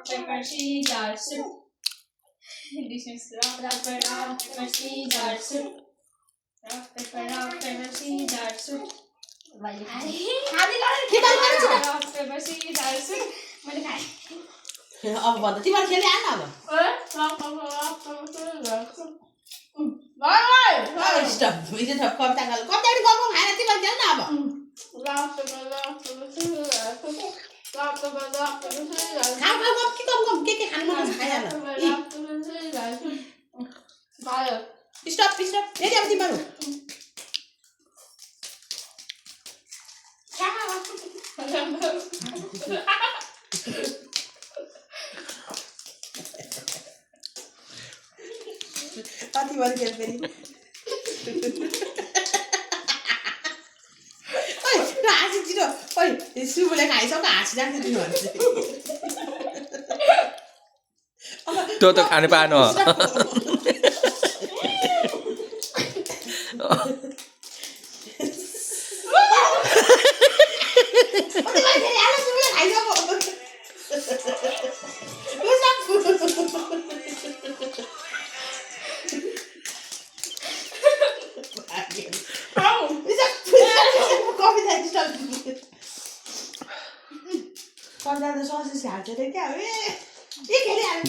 paper, scissors. This is rock, paper, scissors. Rock, paper, scissors. Rock, paper, scissors. मैले खाएँ अब भन्दा तिमीहरू खेल्दै आएन अब स्टप कविता कविता पनि गफ खाएर तिमीहरू खेल्न अब खाऊ खाऊ के खानु मन छ खाइहाल स्टप फेरि अब तिमीहरू कति बार खेल फेरि ओइ ल हाँसी छिटो ओइ सुबुले खाइसक्यो हाँसिरहेको तिमीहरू त्यो त खानु पाएन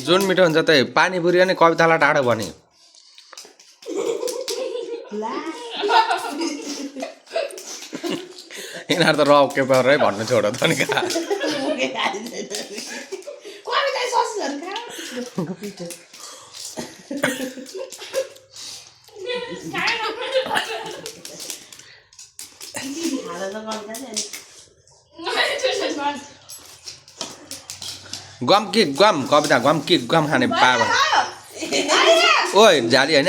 जुन मिठो हुन्छ त्यही पानीपुरी अनि कवितालाई टाढो भने यिनीहरू त रक पेपरै भन्नु छोडो त नि गम कि गम कविता गम कि गम खाने पायो ओइ जाली होइन